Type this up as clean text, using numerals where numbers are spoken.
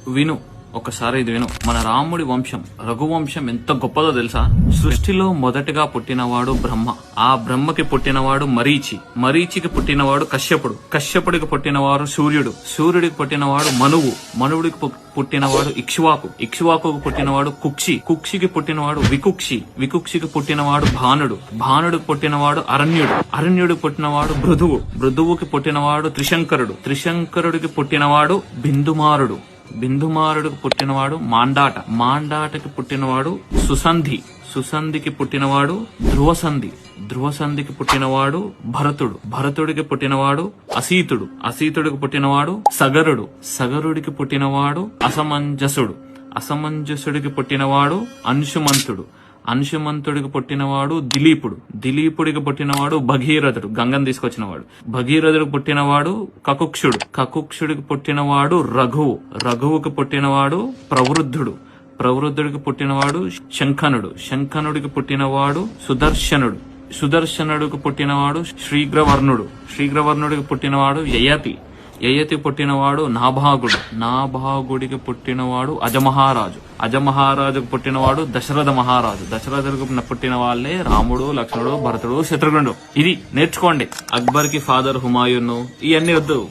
విను, ఒకసారి ఇది విను. మన రాముడి వంశం, రఘువంశం ఎంత గొప్పదో తెలుసా? సృష్టిలో మొదటగా పుట్టినవాడు బ్రహ్మ. ఆ బ్రహ్మకి పుట్టినవాడు మరీచి. మరీచికి పుట్టినవాడు కశ్యపుడు. కశ్యపుడికి పుట్టినవాడు సూర్యుడు. సూర్యుడికి పుట్టినవాడు మనువు. మనువుడికి పుట్టినవాడు ఇక్ష్వాకు. ఇక్ష్వాకుకు పుట్టినవాడు కుక్షి. కుక్షికి పుట్టినవాడు వికుక్షి. వికుక్షికి పుట్టినవాడు భానుడు. భానుడికి పుట్టినవాడు అరణ్యుడు. అరణ్యుడికి పుట్టినవాడు భృదువు. భృదువుకి పుట్టినవాడు త్రిశంకరుడు. త్రిశంకరుడికి పుట్టినవాడు బిందుమారుడు. బిందుమారుడికి పుట్టినవాడు మాండాట. మాండాటకి పుట్టినవాడు సుసంధి. సుసంధికి పుట్టినవాడు ధ్రువసంధి. ధ్రువసంధికి పుట్టినవాడు భరతుడు. భరతుడికి పుట్టినవాడు అసీతుడు. అసీతుడికి పుట్టినవాడు సగరుడు. సగరుడికి పుట్టినవాడు అసమంజసుడు. అసమంజసుడికి పుట్టినవాడు అంశుమంతుడు. అంశుమంతుడికి పుట్టినవాడు దిలీపుడు. దిలీపుడికి పుట్టినవాడు భగీరథుడు, గంగను తీసుకొచ్చినవాడు. భగీరథుడికి పుట్టినవాడు కకుక్షుడు. కకుక్షుడికి పుట్టినవాడు రఘువు. రఘువుకి పుట్టినవాడు ప్రవృద్ధుడు. ప్రవృద్ధుడికి పుట్టినవాడు శంఖనుడు. శంఖనుడికి పుట్టినవాడు సుదర్శనుడు. సుదర్శనుడికి పుట్టినవాడు శ్రీగ్రవర్ణుడు. శ్రీగ్రవర్ణుడికి పుట్టినవాడు యయతి. యయతి పుట్టినవాడు నాభాగుడు. నాభాగుడికి పుట్టినవాడు అజమహారాజు. అజమహారాజుకు పుట్టినవాడు దశరథ మహారాజు. దశరథుడికి పుట్టిన వాళ్ళే రాముడు, లక్ష్మణుడు, భరతుడు, శత్రుఘ్నుడు. ఇది నేర్చుకోండి. అక్బర్ కి ఫాదర్ హుమాయూన్, ఇవన్నీ వద్దు.